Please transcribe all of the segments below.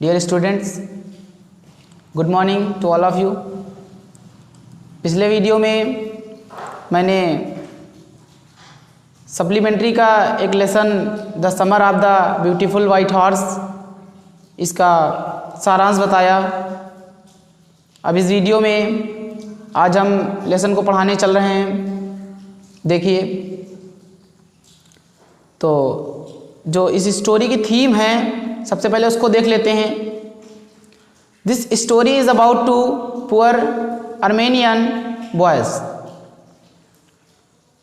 Dear students, good morning to all of you. पिछले video में मैंने सप्लीमेंट्री का एक lesson the summer of the beautiful white horse, इसका सारांश बताया। अब इस वीडियो में आज हम लेसन को पढ़ाने चल रहे हैं। देखिए, तो जो इस स्टोरी की थीम है, सबसे पहले उसको देख लेते हैं। This story is about two poor Armenian boys.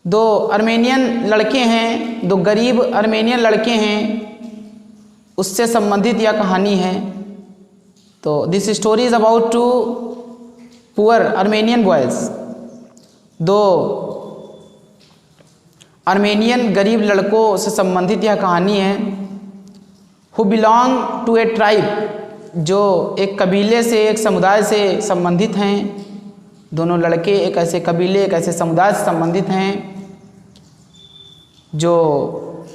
दो अर्मेनियन लड़के हैं, दो गरीब अर्मेनियन लड़के हैं, उससे संबंधित यह कहानी है। तो this story is about two poor Armenian boys. दो अर्मेनियन गरीब लड़कों से संबंधित यह कहानी है। Who belong to a tribe, जो एक कबीले से, एक समुदाय से संबंधित हैं। दोनों लड़के एक ऐसे कबीले, एक ऐसे समुदाय से संबंधित हैं जो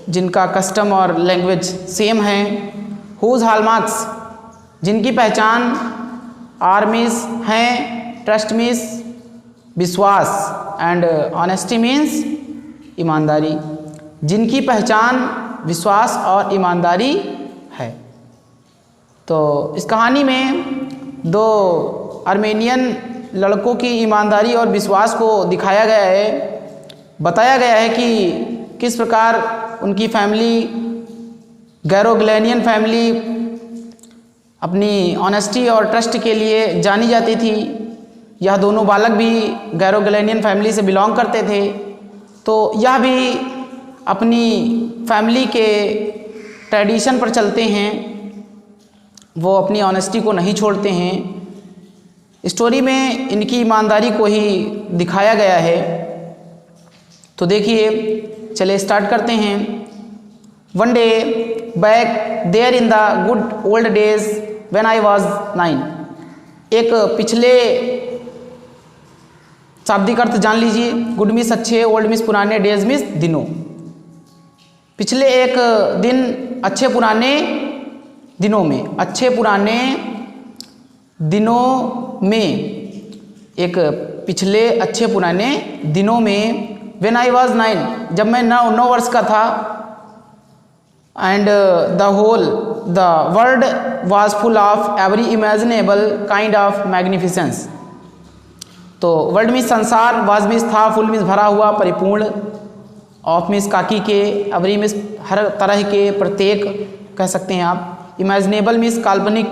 जिनका कस्टम और लैंग्वेज सेम है। हुज हॉलमार्क्स, जिनकी पहचान आर मीन्स हैं ट्रस्ट मीन्स विश्वास एंड ऑनेस्टी मीन्स ईमानदारी। जिनकी पहचान विश्वास और ईमानदारी है। तो इस कहानी में दो अर्मेनियन लड़कों की ईमानदारी और विश्वास को दिखाया गया है। बताया गया है कि किस प्रकार उनकी फैमिली, गैरोग्लेनियन फैमिली, अपनी ऑनेस्टी और ट्रस्ट के लिए जानी जाती थी। यह दोनों बालक भी गैरोग्लेनियन फैमिली से बिलोंग करते थे। तो यह भी अपनी फैमिली के ट्रेडिशन पर चलते हैं, वो अपनी ऑनेस्टी को नहीं छोड़ते हैं। स्टोरी में इनकी ईमानदारी को ही दिखाया गया है। तो देखिए, चलिए स्टार्ट करते हैं। One day back there in the good old days when I was 9। एक पिछले शाब्दिक अर्थ जान लीजिए। गुड मीन्स अच्छे, ओल्ड मीन्स पुराने, डेज मीन्स दिनों। पिछले एक दिन, अच्छे पुराने दिनों में, अच्छे पुराने दिनों में, एक पिछले अच्छे पुराने दिनों में। व्हेन आई वाज 9, जब मैं 9 वर्ष का था। And the world was full of every imaginable kind of magnificence. तो वर्ल्ड मीन्स संसार, वाज मीन्स था, फुल मीन्स भरा हुआ, परिपूर्ण, ऑफ मीन्स काकी के, एवरी मीन्स हर तरह के, प्रत्येक कह सकते हैं आप। इमेजिनेबल मीन्स काल्पनिक,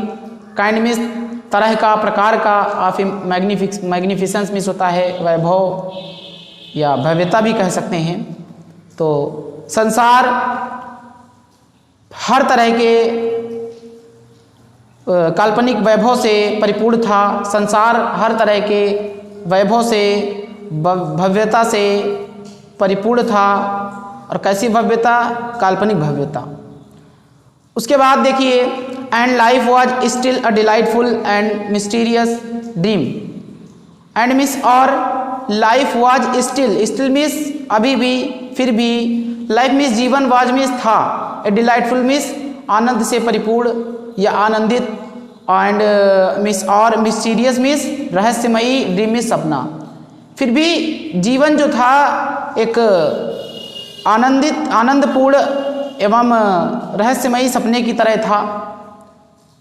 काइंड मीन्स तरह का, प्रकार का, ऑफ मैग्निफिसेंस मीन्स होता है वैभव या भव्यता भी कह सकते हैं। तो संसार हर तरह के काल्पनिक वैभव से परिपूर्ण था। संसार हर तरह के वैभव से, भव्यता से परिपूर्ण था। और कैसी भव्यता? काल्पनिक भव्यता। उसके बाद देखिए, and life was still a delightful and mysterious dream. And means और life was still, still means अभी भी, फिर भी, लाइफ मिस जीवन, वाज मिस था, ए डिलाइटफुल मिस आनंद से परिपूर्ण या आनंदित, एंड मिस और मिस्टीरियस मिस रहस्यमयी, ड्रीम मिस सपना। फिर भी जीवन जो था एक आनंदपूर्ण एवं रहस्यमयी सपने की तरह था।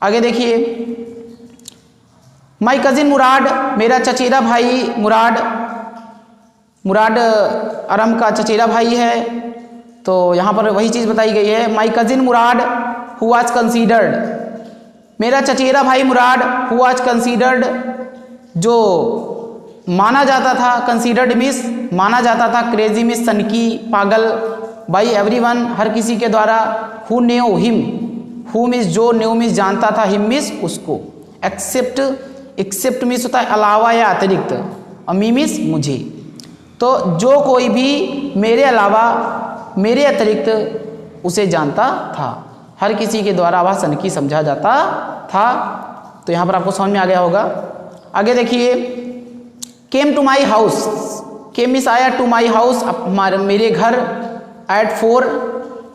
आगे देखिए, माई कजिन मुराद, मेरा चचेरा भाई मुराद। मुराद अरम का चचेरा भाई है। तो यहाँ पर वही चीज़ बताई गई है। माई cousin Murad who was considered, मेरा चचेरा भाई मुराद हु वाज कंसीडर्ड, जो माना जाता था, कंसीडर्ड मिस माना जाता था, क्रेजी मिस सनकी, पागल, बाई एवरीवन हर किसी के द्वारा, who knew him, who miss जो, न्यू मिस जानता था, हिम मिस उसको, एक्सेप्ट मिस होता है अलावा या अतिरिक्त, और मी मिस मुझे। तो जो कोई भी मेरे अलावा, मेरे अतिरिक्त उसे जानता था, हर किसी के द्वारा वह सनकी समझा जाता था। तो यहाँ पर आपको समझ में आ गया होगा। आगे देखिए, came to my house, came means आया, टू माई हाउस मेरे घर, एट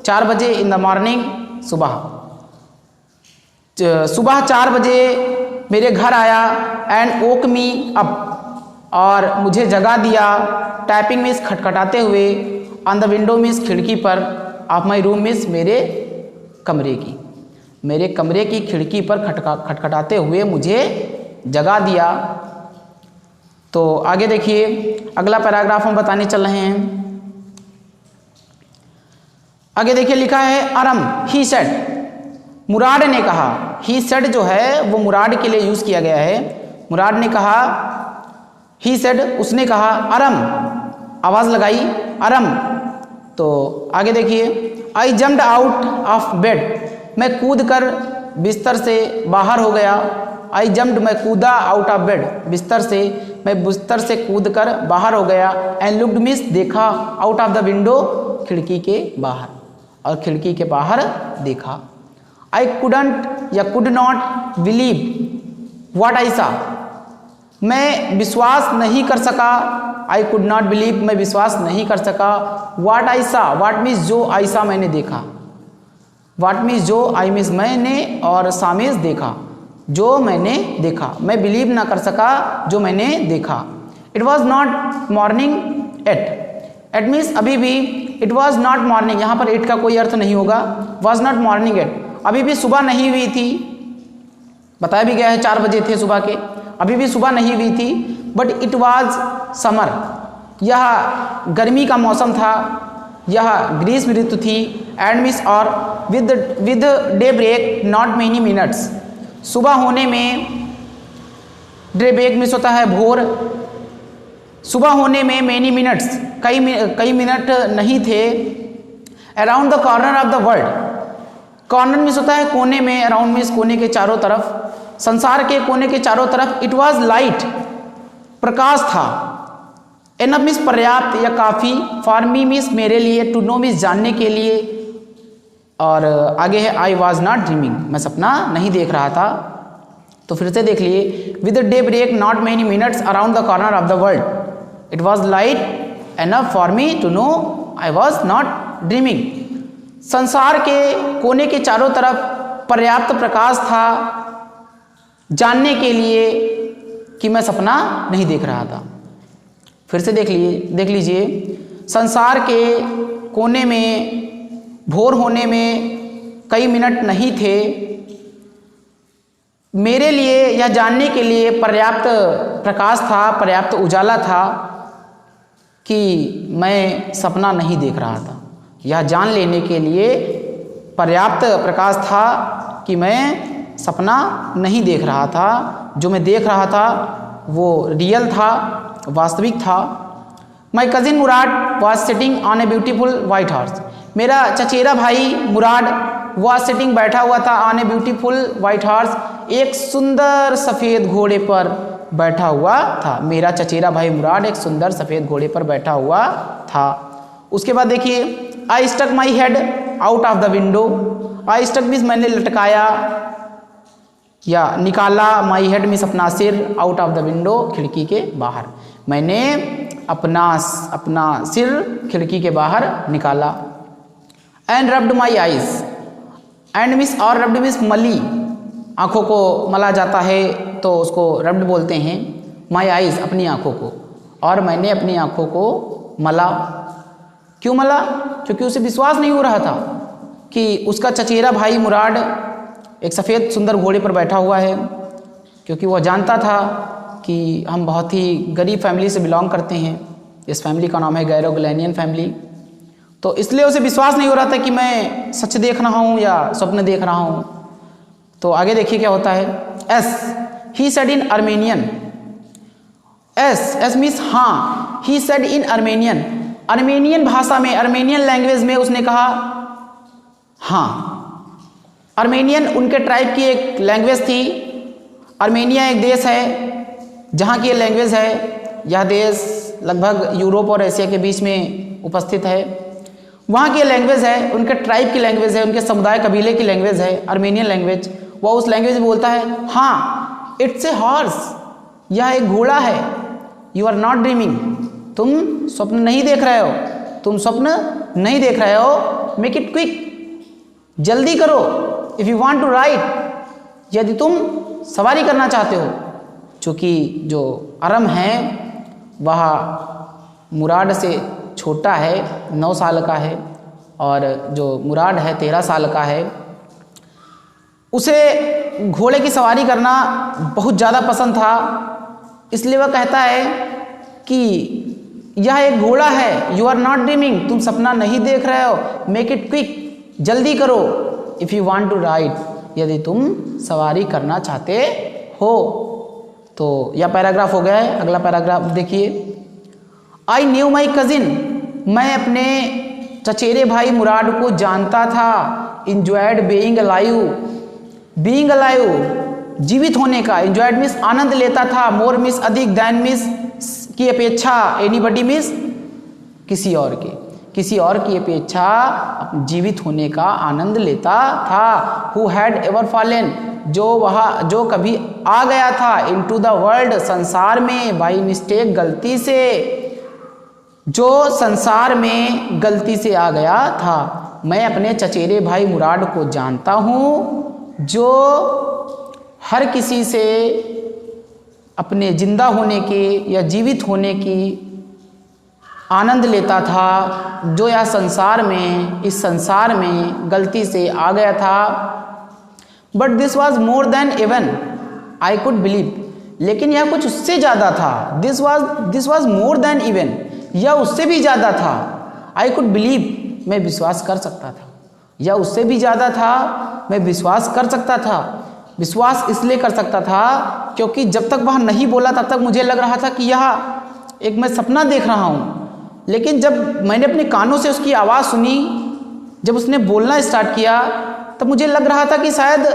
4 बजे इन द मॉर्निंग सुबह। सुबह 4 बजे मेरे घर आया एंड वोक मी अप, और मुझे जगा दिया। टैपिंग मीन्स खटखटाते हुए, ऑन द विंडो मीन्स खिड़की पर, ऑफ माई रूम मीन्स मेरे कमरे की खिड़की पर खटखटाते हुए मुझे जगा दिया। तो आगे देखिए, अगला पैराग्राफ हम बताने चल रहे हैं। आगे देखिए लिखा है अरम, ही सेड, मुराद ने कहा। ही सेड जो है वो मुराद के लिए यूज़ किया गया है। मुराद ने कहा, ही सेड उसने कहा, अरम आवाज़ लगाई, अरम। तो आगे देखिए, आई जम्प्ड आउट ऑफ बेड, मैं कूद कर बिस्तर से बाहर हो गया। आई जम्प्ड, मैं कूदा, आउट ऑफ बेड, बिस्तर से, मैं बिस्तर से कूद कर बाहर हो गया। एंड लुक्ड मीन्स देखा, आउट ऑफ द विंडो खिड़की के बाहर, और खिड़की के बाहर देखा। आई कुडंट या could not believe what I सा, मैं विश्वास नहीं कर सका। आई कुड नॉट बिलीव, मैं विश्वास नहीं कर सका। व्हाट आई सा, व्हाट मीन्स जो, आई सा मैंने देखा, व्हाट मीन्स जो, आई मीन्स मैंने, और सा मीन्स देखा, जो मैंने देखा। मैं बिलीव ना कर सका जो मैंने देखा। It was not morning yet means अभी भी, इट वॉज नॉट मॉर्निंग, यहाँ पर एट का कोई अर्थ नहीं होगा। वॉज नॉट मॉर्निंग एट, अभी भी सुबह नहीं हुई थी, बताया भी गया है 4 बजे थे सुबह के, अभी भी सुबह नहीं हुई थी। बट इट वॉज समर, यह गर्मी का मौसम था, यह ग्रीष्म ऋतु थी। एंड मिस, और with daybreak not many minutes, सुबह होने में, डे ब्रेक मिस होता है भोर, सुबह होने में मेनी मिनट्स, कई मिनट नहीं थे। Around the corner of the world, corner miss होता है कोने में, अराउंड मिस कोने के चारों तरफ, संसार के कोने के चारों तरफ। इट वॉज लाइट, प्रकाश था। एनफ मिस पर्याप्त या काफ़ी, फॉर मी मिस मेरे लिए, टू नो मिस जानने के लिए, और आगे है आई वॉज नॉट ड्रीमिंग, मैं सपना नहीं देख रहा था। तो फिर से देख लिए, with daybreak not many minutes around the corner of the world, it was light enough for me to know I was not dreaming. संसार के कोने के चारों तरफ पर्याप्त प्रकाश था जानने के लिए कि मैं सपना नहीं देख रहा था। फिर से देख लीजिए, संसार के कोने में भोर होने में कई मिनट नहीं थे, मेरे लिए यह जानने के लिए पर्याप्त प्रकाश था, पर्याप्त उजाला था कि मैं सपना नहीं देख रहा था। यह जान लेने के लिए पर्याप्त प्रकाश था कि मैं सपना नहीं देख रहा था, जो मैं देख रहा था वो रियल था, वास्तविक था। My cousin Mourad was sitting on a beautiful white horse, मेरा चचेरा भाई मुराद वॉज सिटिंग बैठा हुआ था, on a beautiful white horse, एक सुंदर सफ़ेद घोड़े पर बैठा हुआ था। मेरा चचेरा भाई मुराद एक सुंदर सफ़ेद घोड़े पर बैठा हुआ था। उसके बाद देखिए, I stuck my head out of the window, I stuck means मैंने लटकाया या निकाला, माई हेड मीन्स अपना सिर, आउट ऑफ द विंडो खिड़की के बाहर, मैंने अपना सिर खिड़की के बाहर निकाला। And rubbed my eyes, and means, और रब्ड मिस मली, आँखों को मला जाता है तो उसको रब्ड बोलते हैं। माई आइज, अपनी आँखों को, और मैंने अपनी आँखों को मला। क्यों मला? क्योंकि उसे विश्वास नहीं हो रहा था कि उसका चचेरा भाई मुराद एक सफ़ेद सुंदर घोड़े पर बैठा हुआ है, क्योंकि वह जानता था कि हम बहुत ही गरीब फैमिली से बिलोंग करते हैं। इस फैमिली का नाम है गैरोग्लैनियन फैमिली। तो इसलिए उसे विश्वास नहीं हो रहा था कि मैं सच देख रहा हूँ या स्वप्न देख रहा हूँ। तो आगे देखिए क्या होता है। Yes, he said in Armenian, yes means हाँ, he said in Armenian, Armenian भाषा में, अर्मेनियन लैंग्वेज में उसने कहा हाँ। अर्मेनियन उनके ट्राइब की एक लैंग्वेज थी। अर्मेनिया एक देश है जहाँ की ये लैंग्वेज है। यह देश लगभग यूरोप और एशिया के बीच में उपस्थित है। वहाँ की लैंग्वेज है, उनके ट्राइब की लैंग्वेज है, उनके समुदाय कबीले की लैंग्वेज है अर्मेनियन लैंग्वेज। वह उस लैंग्वेज में बोलता है हाँ, इट्स ए हॉर्स, यह एक घोड़ा है। यू आर नॉट ड्रीमिंग, तुम स्वप्न नहीं देख रहे हो, तुम स्वप्न नहीं देख रहे हो। मेक इट क्विक, जल्दी करो। If you want to ride, यदि तुम सवारी करना चाहते हो। चूँकि जो अरम है वह मुराद से छोटा है, 9 साल का है, और जो मुराद है 13 साल का है। उसे घोड़े की सवारी करना बहुत ज़्यादा पसंद था, इसलिए वह कहता है कि यह एक घोड़ा है। यू आर नॉट ड्रीमिंग, तुम सपना नहीं देख रहे हो। मेक इट क्विक, जल्दी करो। If you want to ride, यदि तुम सवारी करना चाहते हो। तो यह पैराग्राफ हो गया है। अगला पैराग्राफ देखिए। आई न्यू माई कजिन, मैं अपने चचेरे भाई मुराद को जानता था। Enjoyed being alive, being alive जीवित होने का, इंजॉयड मीन्स आनंद लेता था, मोर मीन्स अधिक, दैन मीन्स की अपेक्षा, एनीबडी मीन्स किसी और के, किसी और की अपेक्षा जीवित होने का आनंद लेता था। हु हैड एवर फॉलन, जो कभी आ गया था, इनटू द वर्ल्ड, संसार में, बाई मिस्टेक, गलती से, जो संसार में गलती से आ गया था। मैं अपने चचेरे भाई मुराद को जानता हूँ, जो हर किसी से अपने जिंदा होने के या जीवित होने की आनंद लेता था, जो यह संसार में, इस संसार में गलती से आ गया था। But this was more than even I could believe, लेकिन यह कुछ उससे ज़्यादा था। This was more than even, यह उससे भी ज़्यादा था। आई कुड बिलीव, मैं विश्वास कर सकता था। यह उससे भी ज़्यादा था, मैं विश्वास कर सकता था। विश्वास इसलिए कर सकता था क्योंकि जब तक वह नहीं बोला तब तक मुझे लग रहा था कि यह एक मैं सपना देख रहा हूँ। लेकिन जब मैंने अपने कानों से उसकी आवाज़ सुनी, जब उसने बोलना स्टार्ट किया, तब मुझे लग रहा था कि शायद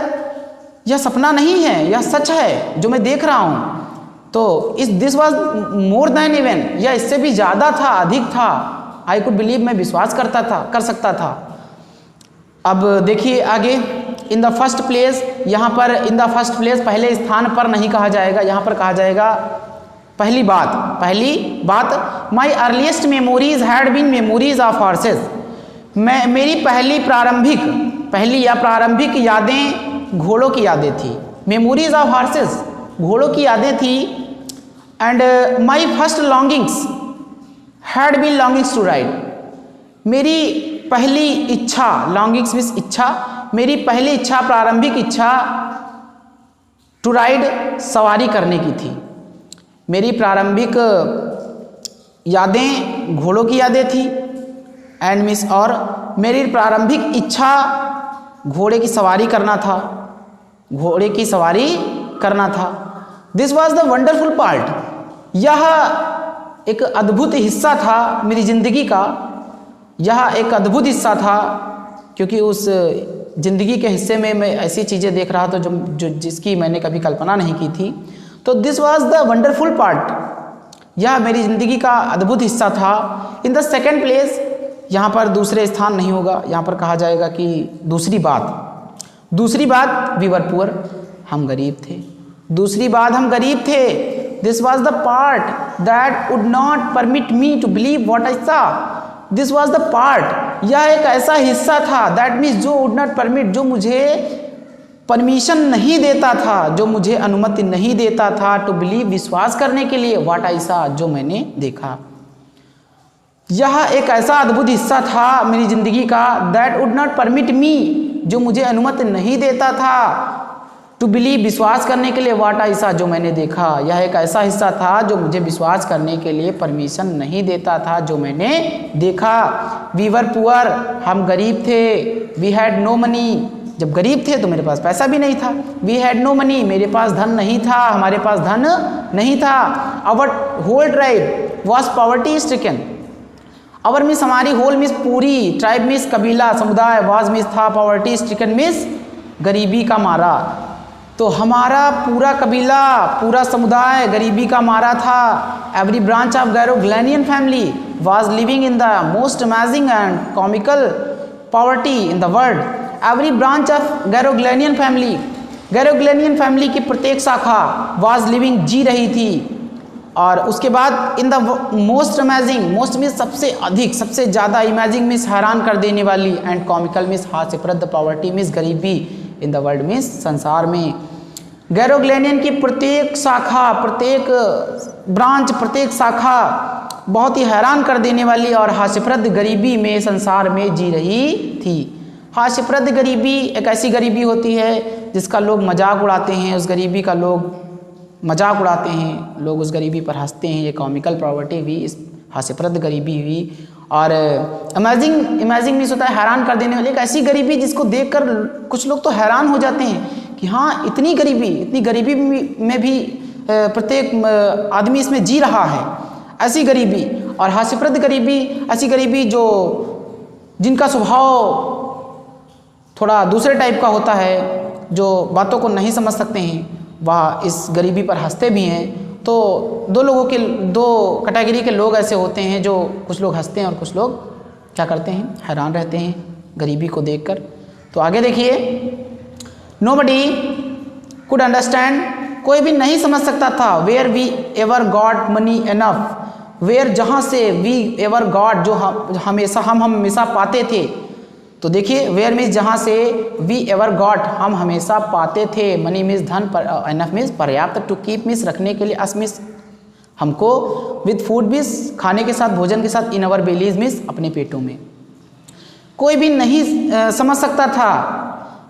यह सपना नहीं है, यह सच है जो मैं देख रहा हूँ। तो this was more than even, यह इससे भी ज़्यादा था, अधिक था। आई कुड बिलीव, मैं विश्वास करता था, कर सकता था। अब देखिए आगे। इन द फर्स्ट प्लेस, यहाँ पर इन द फर्स्ट प्लेस पहले स्थान पर नहीं कहा जाएगा, यहाँ पर कहा जाएगा पहली बात। My earliest memories had been memories of horses, मेरी प्रारंभिक यादें घोड़ों की यादें थी। मेमोरीज ऑफ हॉर्सेस, घोड़ों की यादें थी। And my first longings had been longings to ride, मेरी पहली इच्छा, लॉन्गिंग्स मीन्स इच्छा, मेरी पहली इच्छा, प्रारंभिक इच्छा टू राइड, सवारी करने की थी। मेरी प्रारंभिक यादें घोड़ों की यादें थी। एंड मीन्स, और मेरी प्रारंभिक इच्छा घोड़े की सवारी करना था, घोड़े की सवारी करना था। This was the wonderful part, यह एक अद्भुत हिस्सा था मेरी ज़िंदगी का। यह एक अद्भुत हिस्सा था क्योंकि उस ज़िंदगी के हिस्से में मैं ऐसी चीज़ें देख रहा था जो जिसकी मैंने कभी कल्पना नहीं की थी। तो this was the wonderful part, यह मेरी ज़िंदगी का अद्भुत हिस्सा था। इन द सेकेंड प्लेस, यहाँ पर दूसरे स्थान नहीं होगा, यहाँ पर कहा जाएगा कि दूसरी बात वी वर पुअर, हम गरीब थे। दूसरी बात, हम गरीब थे। This was the part that would not permit me to believe what I saw. This was the part, यह एक ऐसा हिस्सा था, दैट मीन्स जो वुड नॉट परमिट, जो मुझे परमिशन नहीं देता था, जो मुझे अनुमति नहीं देता था, टू बिलीव, विश्वास करने के लिए, व्हाट आई सा, जो मैंने देखा। यह एक ऐसा अद्भुत हिस्सा था मेरी ज़िंदगी का, दैट वुड नॉट परमिट मी, जो मुझे अनुमति नहीं देता था, टू बिलीव, विश्वास करने के लिए, व्हाट आई सा, जो मैंने देखा। यह एक ऐसा हिस्सा था जो मुझे विश्वास करने के लिए परमिशन नहीं देता था, जो मैंने देखा। वी वर पुअर, हम गरीब थे। वी हैड नो मनी, जब गरीब थे तो मेरे पास पैसा भी नहीं था। वी हैड नो मनी, मेरे पास धन नहीं था, हमारे पास धन नहीं था। Our whole tribe was poverty stricken, our means हमारी, होल मीन्स पूरी, ट्राइब मीन्स कबीला, समुदाय, वॉज मीन्स था, पॉवर्टी स्ट्रिकन मीन्स गरीबी का मारा। तो हमारा पूरा कबीला, पूरा समुदाय गरीबी का मारा था। Every branch of Garoghlanian family was living in the most amazing and comical poverty in the world. Every branch of Garoghlanian family की प्रत्येक शाखा वॉज लिविंग, जी रही थी। और उसके बाद इन the most amazing, most means सबसे अधिक, सबसे ज़्यादा, इमेजिंग मीन्स हैरान कर देने वाली, एंड कॉमिकल मीन्स हास्यप्रद, पॉवर्टी मीन्स गरीबी, इन द वर्ल्ड मीन्स संसार में। गैरोग्लेनियन की प्रत्येक शाखा, प्रत्येक ब्रांच, प्रत्येक शाखा बहुत ही हैरान कर देने वाली और हास्यप्रद गरीबी में संसार में जी रही थी। हास्यप्रद गरीबी एक ऐसी गरीबी होती है जिसका लोग मजाक उड़ाते हैं, उस गरीबी का लोग मजाक उड़ाते हैं, लोग उस गरीबी पर हंसते हैं। ये कॉमिकल पॉवर्टी हुई, इस हास्यप्रद गरीबी हुई। और अमेजिंग मीन्स होता है हैरान कर देने वाली एक ऐसी गरीबी जिसको देखकर कुछ लोग तो हैरान हो जाते हैं कि हाँ इतनी गरीबी में भी प्रत्येक आदमी इसमें जी रहा है, ऐसी गरीबी। और हास्यप्रद गरीबी ऐसी गरीबी जो जिनका स्वभाव थोड़ा दूसरे टाइप का होता है, जो बातों को नहीं समझ सकते हैं, वह इस गरीबी पर हंसते भी हैं। तो दो कैटेगरी के लोग ऐसे होते हैं, जो कुछ लोग हंसते हैं और कुछ लोग क्या करते हैं, हैरान रहते हैं गरीबी को देखकर। तो आगे देखिए, नोबडी कुड अंडरस्टैंड, कोई भी नहीं समझ सकता था, where we ever got money enough, where जहाँ से वी एवर गॉट जो हम हमेशा पाते थे। तो देखिए वेयर मीन्स जहाँ से, वी एवर गॉट हम हमेशा पाते थे, मनी मीन्स धन, पर एनफ मीन्स पर्याप्त, टू कीप मीन्स रखने के लिए, अस मीन्स हमको, विद फूड मीन्स खाने के साथ, भोजन के साथ, इन अवर बेलीज मीन्स अपने पेटों में। कोई भी नहीं समझ सकता था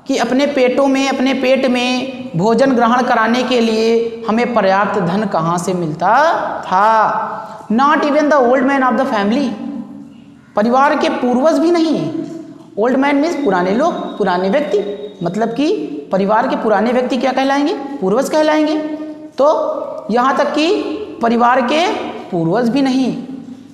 कि अपने पेट में भोजन ग्रहण कराने के लिए हमें पर्याप्त धन कहाँ से मिलता था। Not even the old man of the family, परिवार के पूर्वज भी नहीं। ओल्ड मैन मीन्स पुराने लोग, पुराने व्यक्ति, मतलब कि परिवार के पुराने व्यक्ति क्या कहलाएंगे, पूर्वज कहलाएंगे। तो यहाँ तक कि परिवार के पूर्वज भी नहीं,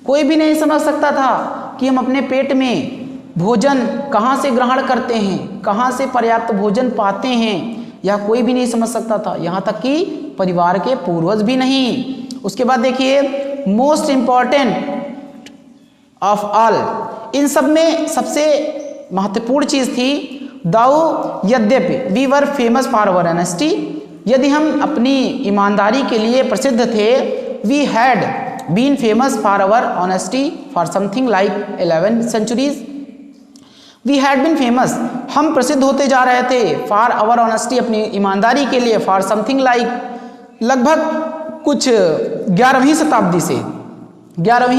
कोई भी नहीं समझ सकता था कि हम अपने पेट में भोजन कहाँ से ग्रहण करते हैं, कहाँ से पर्याप्त भोजन पाते हैं, यह कोई भी नहीं समझ सकता था, यहाँ तक कि परिवार के पूर्वज भी नहीं। उसके बाद देखिए, मोस्ट इम्पॉर्टेंट ऑफ ऑल, इन सब में सबसे महत्वपूर्ण चीज थी, दाऊ यद्यपि we were famous for our honesty, यदि हम अपनी ईमानदारी के लिए प्रसिद्ध थे, we had been famous for our honesty for something like 11 centuries, we had been famous, हम प्रसिद्ध होते जा रहे थे, फॉर अवर ऑनेस्टी अपनी ईमानदारी के लिए, फॉर समथिंग लाइक लगभग कुछ 11वीं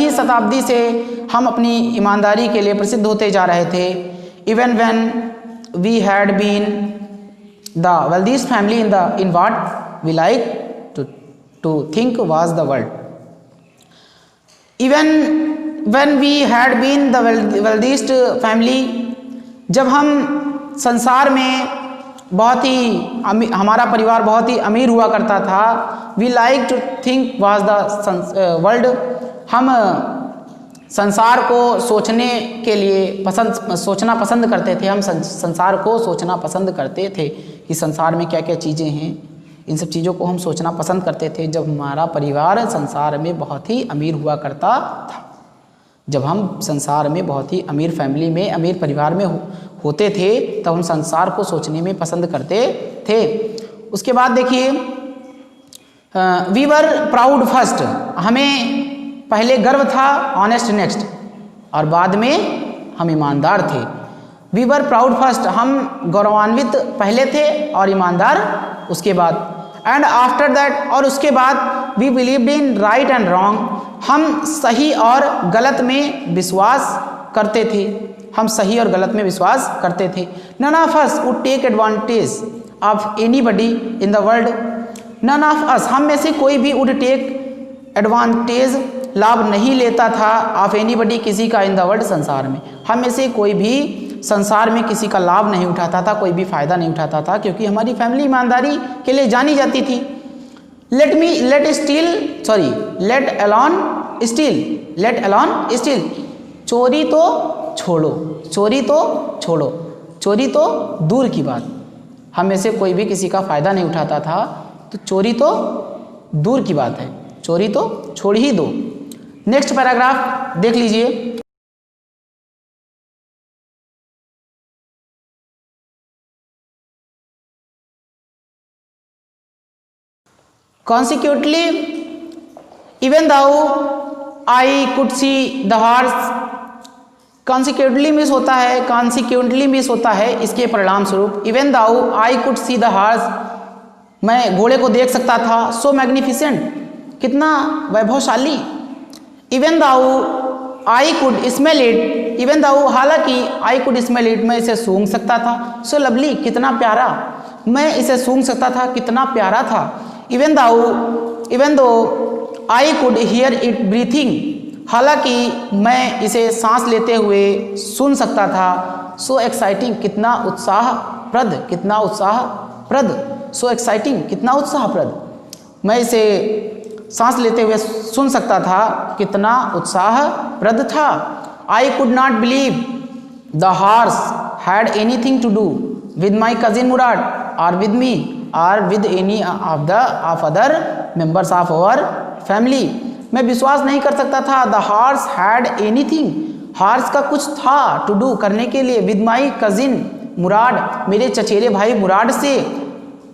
शताब्दी से हम अपनी ईमानदारी के लिए प्रसिद्ध होते जा रहे थे। Even when we had been the wealthiest family in what we like to think was the world, even when we had been the wealthiest family, जब हम संसार में बहुत ही हमारा परिवार बहुत ही अमीर हुआ करता था, we like to think was the world, हम संसार को सोचने के लिए सोचना पसंद करते थे, हम संसार को सोचना पसंद करते थे कि संसार में क्या क्या चीज़ें हैं, इन सब चीज़ों को हम सोचना पसंद करते थे जब हमारा परिवार संसार में बहुत ही अमीर हुआ करता था। जब हम संसार में बहुत ही अमीर फैमिली में, अमीर परिवार में होते थे, तब हम संसार को सोचने में पसंद करते थे। उसके बाद देखिए, वी वर प्राउड फर्स्ट, हमें पहले गर्व था, ऑनेस्ट नेक्स्ट, और बाद में हम ईमानदार थे। वी वर प्राउड फर्स्ट, हम गौरवान्वित पहले थे और ईमानदार उसके बाद। एंड आफ्टर दैट, और उसके बाद, we believed in right and wrong, हम सही और गलत में विश्वास करते थे, हम सही और गलत में विश्वास करते थे। None of us would take advantage of anybody in the world, none of us, हम में से कोई भी वुड टेक एडवांटेज, लाभ नहीं लेता था, ऑफ एनीबडी, किसी का, इन द वर्ल्ड, संसार में। हम में से कोई भी संसार में किसी का लाभ नहीं उठाता था, कोई भी फायदा नहीं उठाता था, क्योंकि हमारी फैमिली ईमानदारी के लिए जानी जाती थी। लेट अलोन स्टील, चोरी तो छोड़ो, चोरी तो दूर की बात, हम में से कोई भी किसी का फायदा नहीं उठाता था, तो चोरी तो दूर की बात है, चोरी तो छोड़ ही दो। नेक्स्ट पैराग्राफ देख लीजिए। Consequently, even though I could see the horse consequently means होता है, कॉन्सिक्वेंटली मिस होता है इसके परिणाम स्वरूप। Even though I could see the horse, मैं घोड़े को देख सकता था। सो मैग्निफिसेंट, कितना वैभवशाली। Even though I could smell it, even though हालांकि आई कुड स्मेल इट, मैं इसे सूंघ सकता था। सो लवली, कितना प्यारा, मैं इसे सूंघ सकता था, कितना प्यारा था। Even though I could hear it breathing, हालांकि मैं इसे सांस लेते हुए सुन सकता था। सो एक्साइटिंग, कितना उत्साहप्रद, कितना उत्साहप्रद। सो एक्साइटिंग, कितना उत्साहप्रद, मैं इसे सांस लेते हुए सुन सकता था, कितना उत्साहप्रद था। I could not believe the horse had anything to do with my cousin Murad और विद मी और with any of other members of our family. मैं विश्वास नहीं कर सकता था, the horse had anything, horse का कुछ था टू डू, करने के लिए, विद माई कजिन मुराद, मेरे चचेरे भाई मुराद से,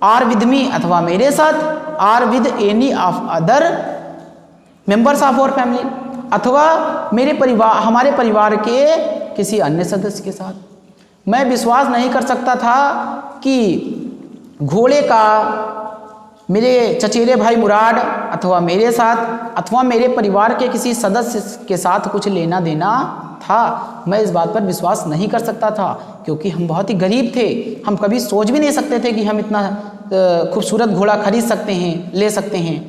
और विद मी, अथवा मेरे साथ, और with any of other members of our family, अथवा मेरे परिवार, हमारे परिवार के किसी अन्य सदस्य के साथ। मैं विश्वास नहीं कर सकता था कि घोड़े का मेरे चचेरे भाई मुराद अथवा मेरे साथ अथवा मेरे परिवार के किसी सदस्य के साथ कुछ लेना देना था। मैं इस बात पर विश्वास नहीं कर सकता था क्योंकि हम बहुत ही गरीब थे। हम कभी सोच भी नहीं सकते थे कि हम इतना खूबसूरत घोड़ा खरीद सकते हैं, ले सकते हैं।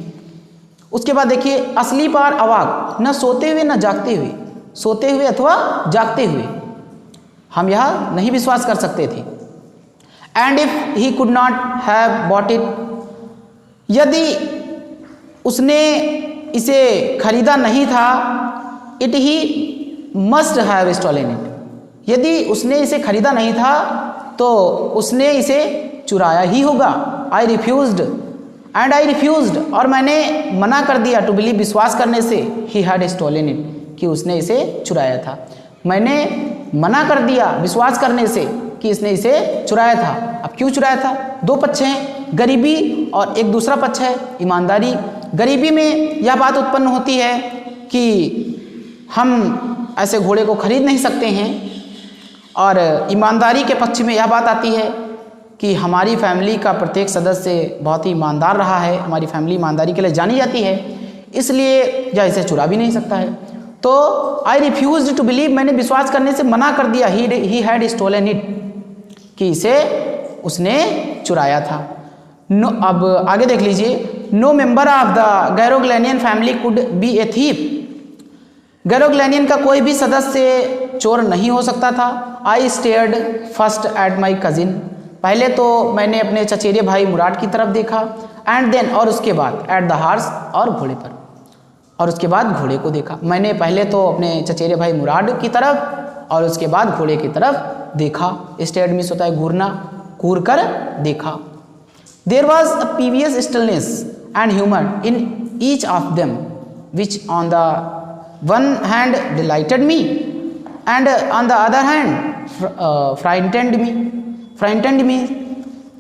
उसके बाद देखिए, असली पार अवाक, न सोते हुए न जागते हुए, सोते हुए अथवा जागते हुए हम यह नहीं विश्वास कर सकते थे। And if he could not have bought it, यदि उसने इसे खरीदा नहीं था, it he must have stolen it, यदि उसने इसे खरीदा नहीं था तो उसने इसे चुराया ही होगा। आई रिफ्यूज्ड एंड आई रिफ्यूज्ड, और मैंने मना कर दिया, टू बिलीव, विश्वास करने से, ही हैड स्टॉलन इट, कि उसने इसे चुराया था। मैंने मना कर दिया विश्वास करने से कि इसने इसे चुराया था। अब क्यों चुराया था? दो पक्ष हैं, गरीबी और एक दूसरा पक्ष है ईमानदारी। गरीबी में यह बात उत्पन्न होती है कि हम ऐसे घोड़े को खरीद नहीं सकते हैं, और ईमानदारी के पक्ष में यह बात आती है कि हमारी फैमिली का प्रत्येक सदस्य बहुत ही ईमानदार रहा है, हमारी फैमिली ईमानदारी के लिए जानी जाती है, इसलिए यह इसे चुरा भी नहीं सकता है। तो आई रिफ्यूज टू बिलीव, मैंने विश्वास करने से मना कर दिया, ही हैड स्टोलन इट, कि इसे उसने चुराया था। नो, अब आगे देख लीजिए, no member of the Garoghlanian family could be a thief, Garoghlanian का कोई भी सदस्य चोर नहीं हो सकता था। I stared first at my cousin, पहले तो मैंने अपने चचेरे भाई मुराद की तरफ देखा, एंड देन, और उसके बाद, एट द हॉर्स, और घोड़े पर, और उसके बाद घोड़े को देखा। मैंने पहले तो अपने चचेरे भाई मुराद की तरफ और उसके बाद घोड़े की तरफ देखा। स्टेयर्ड मीन्स होता है घूरना, घूर कर देखा। There was a pious stillness and humour in each of them which on the one hand delighted me and on the other hand frightened me.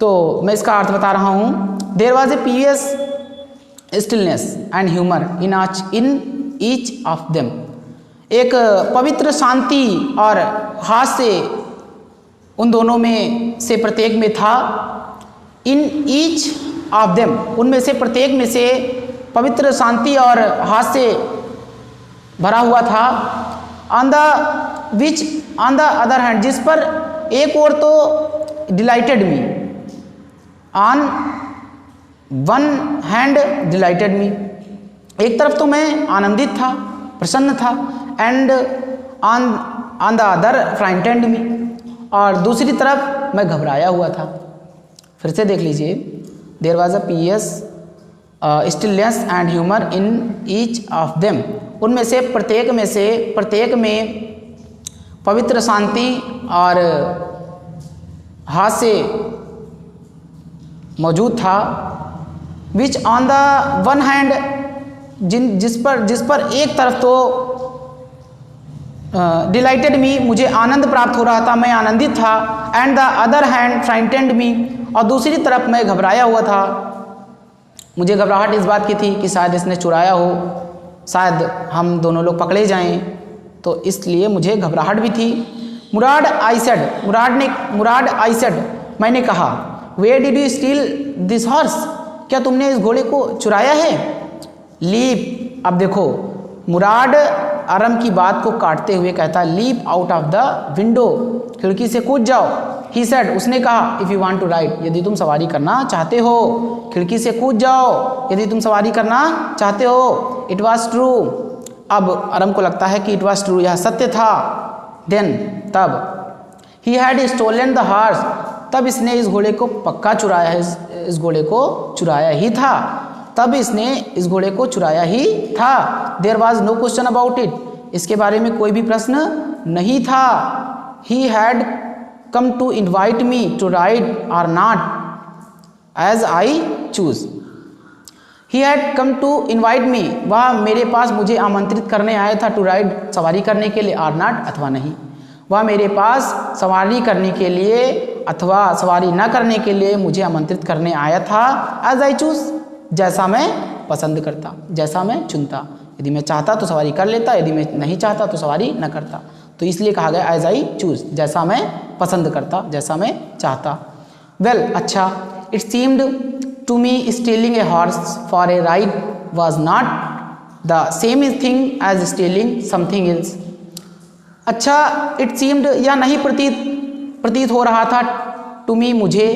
तो मैं इसका अर्थ बता रहा हूँ। There was a pious stillness and humour in each of them, एक पवित्र शांति और हास्य उन दोनों में से प्रत्येक में था। इन ईच ऑफ देम, उनमें से प्रत्येक में से पवित्र शांति और हास्य भरा हुआ था। ऑन द अदर हैंड, जिस पर एक और तो delighted me, on one hand delighted me, एक तरफ तो मैं आनंदित था, प्रसन्न था, and on the other frightened me, और दूसरी तरफ मैं घबराया हुआ था। फिर से देख लीजिए, there was a pious stillness and humour in each of them, उनमें से प्रत्येक में पवित्र शांति और हास्य मौजूद था। विच ऑन द वन हैंड, जिस पर एक तरफ तो डिलाइटेड मी, मुझे आनंद प्राप्त हो रहा था, मैं आनंदित था, and the other hand frightened me, और दूसरी तरफ मैं घबराया हुआ था। मुझे घबराहट इस बात की थी कि शायद इसने चुराया हो, शायद हम दोनों लोग पकड़े जाएं, तो इसलिए मुझे घबराहट भी थी। मुराद आई सेड मैंने कहा, where did you steal this horse, क्या तुमने इस घोड़े को चुराया है? लीप, अब देखो मुराद अरम की बात को काटते हुए कहता, leap out of the window, खिड़की से कूद जाओ। ही सेड, उसने कहा, if you want to ride, यदि तुम सवारी करना चाहते हो, खिड़की से कूद जाओ यदि तुम सवारी करना चाहते हो। इट वॉज ट्रू, अब अरम को लगता है कि इट वॉज ट्रू, यह सत्य था। देन, तब, he had stolen the horse, तब इसने इस घोड़े को पक्का चुराया है, इस घोड़े को चुराया ही था, तब इसने इस घोड़े को चुराया ही था। There was no question about it, इसके बारे में कोई भी प्रश्न नहीं था। He had come to invite me to ride और not as I choose. He had come to invite me, वह मेरे पास मुझे आमंत्रित करने आया था, टू राइड, सवारी करने के लिए, और नॉट, अथवा नहीं, वह मेरे पास सवारी करने के लिए अथवा सवारी न करने के लिए मुझे आमंत्रित करने आया था। एज आई चूज, जैसा मैं पसंद करता, जैसा मैं चुनता, यदि मैं चाहता तो सवारी कर लेता, यदि मैं नहीं चाहता तो सवारी न करता, तो इसलिए कहा गया एज आई चूज, जैसा मैं पसंद करता, जैसा मैं चाहता। वेल, अच्छा, it seemed to me stealing a horse for a ride was not the same thing as stealing something else. अच्छा, इट सीम्ड, या नहीं प्रतीत हो रहा था, टू मी, मुझे,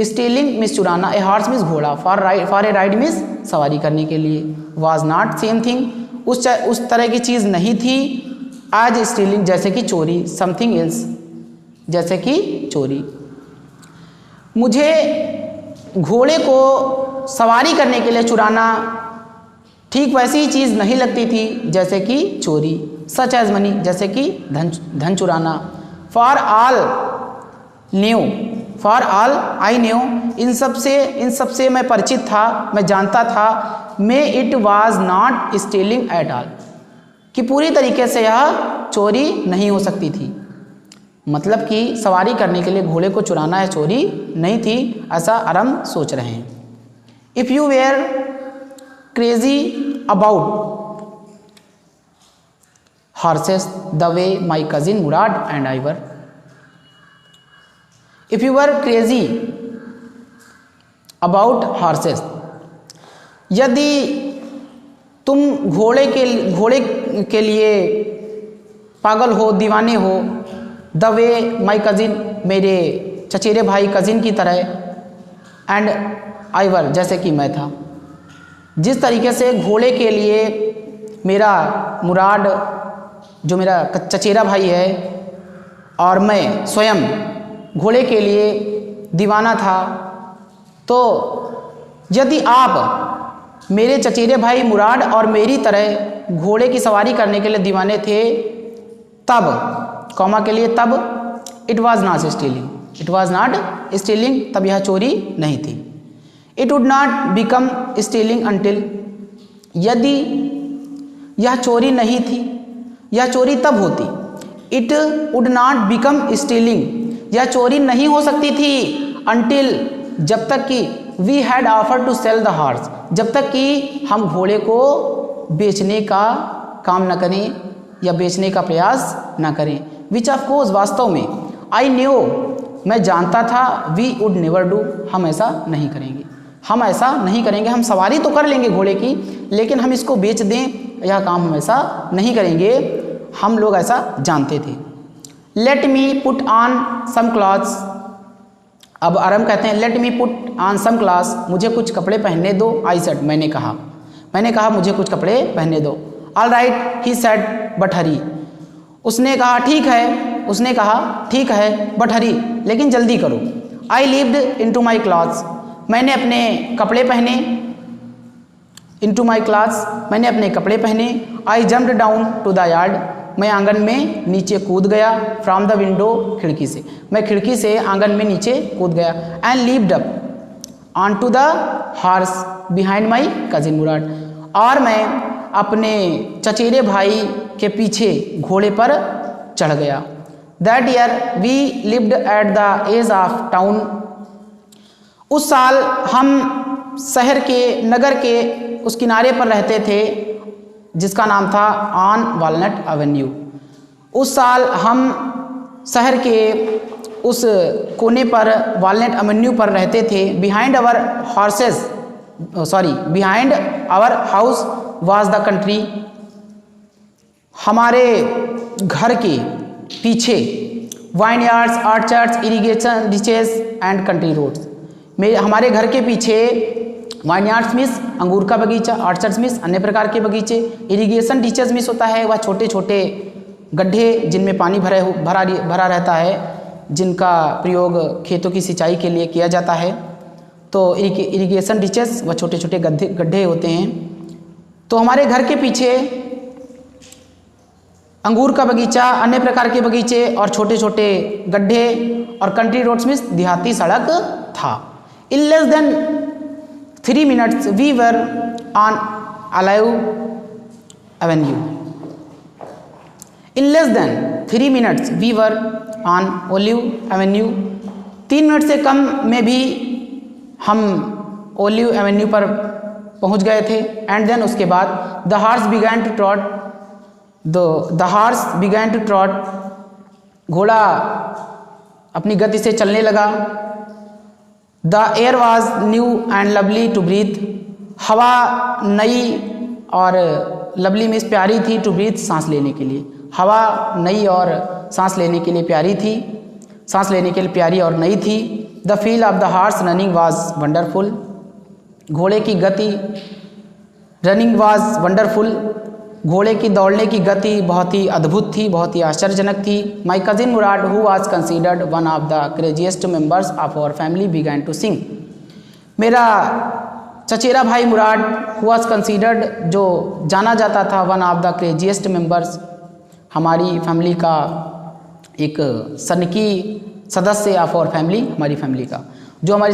स्टीलिंग मिस चुराना, ए हॉर्स मिस घोड़ा, फॉर ए राइड मिस सवारी करने के लिए, वॉज नॉट सेम थिंग, उस तरह की चीज़ नहीं थी, आज स्टीलिंग, जैसे कि चोरी, समथिंग एल्स, जैसे कि चोरी। मुझे घोड़े को सवारी करने के लिए चुराना ठीक वैसी ही चीज़ नहीं लगती थी जैसे कि चोरी। सच एज मनी, जैसे कि धन चुराना। For all knew, for all I knew, इन सब से मैं परिचित था, मैं जानता था। May it was not stealing at all, कि पूरी तरीके से यह चोरी नहीं हो सकती थी, मतलब कि सवारी करने के लिए घोड़े को चुराना है, चोरी नहीं थी, ऐसा अरम सोच रहे हैं। If you were crazy about horses the way my cousin Murad and I were, if you were crazy about horses, यदि तुम घोड़े के लिए पागल हो, दीवाने हो, the way my cousin, मेरे चचेरे भाई कजिन की तरह, and I were, जैसे कि मैं था, जिस तरीके से घोड़े के लिए मेरा मुराद, जो मेरा चचेरा भाई है, और मैं स्वयं घोड़े के लिए दीवाना था, तो यदि आप मेरे चचेरे भाई मुराद और मेरी तरह घोड़े की सवारी करने के लिए दीवाने थे, तब, कॉमा के लिए तब, it was not stealing, it was not stealing, तब यह चोरी नहीं थी। It would not become stealing until, यदि यह चोरी नहीं थी, यह चोरी तब होती। It would not become stealing, यह चोरी नहीं हो सकती थी, अंटिल, जब तक कि we had offer to sell the horse, जब तक कि हम घोड़े को बेचने का काम न करें या बेचने का प्रयास न करें। विच ऑफ कोर्स, वास्तव में, आई न्यू, मैं जानता था, वी वुड नेवर डू, हम ऐसा नहीं करेंगे, हम ऐसा नहीं करेंगे, हम सवारी तो कर लेंगे घोड़े की, लेकिन हम इसको बेच दें, यह काम हम ऐसा नहीं करेंगे, हम लोग ऐसा जानते थे। Let me put on some clothes, अब अरम कहते हैं let me put on some clothes, मुझे कुछ कपड़े पहनने दो। आई सेड, मैंने कहा मुझे कुछ कपड़े पहनने दो। All right, he said but hurry, उसने कहा ठीक है बट हरी, लेकिन जल्दी करो। I leaped into my clothes, मैंने अपने कपड़े पहने, इनटू माई क्लॉथ्स, मैंने अपने कपड़े पहने। I jumped down to the yard, मैं आंगन में नीचे कूद गया। फ्रॉम द विंडो, खिड़की से, मैं खिड़की से आंगन में नीचे कूद गया। And leaped up on to the horse behind my cousin Murad, और मैं अपने चचेरे भाई के पीछे घोड़े पर चढ़ गया। That year we lived at the edge of town, उस साल हम शहर के, नगर के उस किनारे पर रहते थे जिसका नाम था ऑन वॉलनट एवेन्यू। उस साल हम शहर के उस कोने पर वॉलनट एवेन्यू पर रहते थे। Behind our house was the country. हमारे घर के पीछे vineyards, orchards, irrigation ditches and country roads. हमारे घर के पीछे वाइनयार्ड्स मीन्स अंगूर का बगीचा, ऑर्चर्ड्स मीन्स अन्य प्रकार के बगीचे, इरिगेशन डिचेस मीन्स होता है वह छोटे छोटे गड्ढे जिनमें पानी भरा रहता है, जिनका प्रयोग खेतों की सिंचाई के लिए किया जाता है। तो इरिगेशन डिचेस वह छोटे छोटे गड्ढे होते हैं। तो हमारे घर के पीछे अंगूर का बगीचा, अन्य प्रकार के बगीचे और छोटे छोटे गड्ढे और कंट्री रोड्स मीन्स देहाती सड़क था। In less than 3 minutes we were on Olive Avenue. In less than 3 minutes we were on Olive Avenue. 3 minute से कम में भी हम ओलिव एवेन्यू पर पहुंच गए थे। एंड देन उसके बाद the horse began to trot. घोड़ा अपनी गति से चलने लगा। The air was new and lovely to breathe. हवा नई और लवली मीन्स प्यारी थी, टू ब्रीथ सांस लेने के लिए। हवा नई और सांस लेने के लिए प्यारी थी, सांस लेने के लिए प्यारी और नई थी। The feel of the horse running was wonderful. घोड़े की गति रनिंग वॉज वंडरफुल। घोड़े की दौड़ने की गति बहुत ही अद्भुत थी, बहुत ही आश्चर्यजनक थी। My cousin Murad who was considered one of the craziest members of our family began to sing. मेरा चचेरा भाई मुराद हु वॉज कंसिडर्ड, जो जाना जाता था one of the craziest members, हमारी फैमिली का एक सनकी सदस्य ऑफ आवर फैमिली, हमारी फैमिली का जो हमारी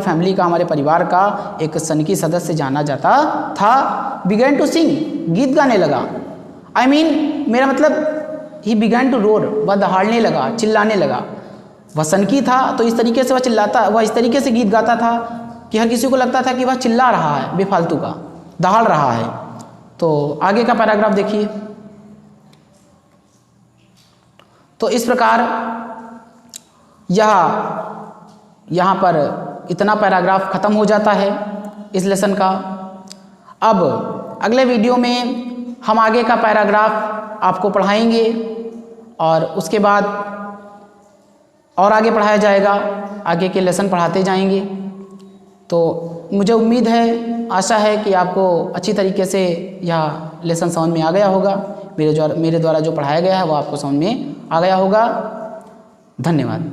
फैमिली का, हमारे परिवार का एक सनकी सदस्य जाना जाता था। बिगैन टू सिंग, गीत गाने लगा। आई मीन मेरा मतलब ही बिगैन टू रोर, वह दहाड़ने लगा, चिल्लाने लगा। वह सनकी था तो इस तरीके से वह इस तरीके से गीत गाता था कि हर किसी को लगता था कि वह चिल्ला रहा है, बेफालतू का दहाड़ रहा है। तो आगे का पैराग्राफ देखिए। तो इस प्रकार यहाँ पर इतना पैराग्राफ ख़त्म हो जाता है इस लेसन का। अब अगले वीडियो में हम आगे का पैराग्राफ आपको पढ़ाएंगे और उसके बाद और आगे पढ़ाया जाएगा, आगे के लेसन पढ़ाते जाएंगे। तो मुझे उम्मीद है, आशा है कि आपको अच्छी तरीके से यह लेसन समझ में आ गया होगा। मेरे द्वारा जो पढ़ाया गया है वो आपको समझ में आ गया होगा। धन्यवाद।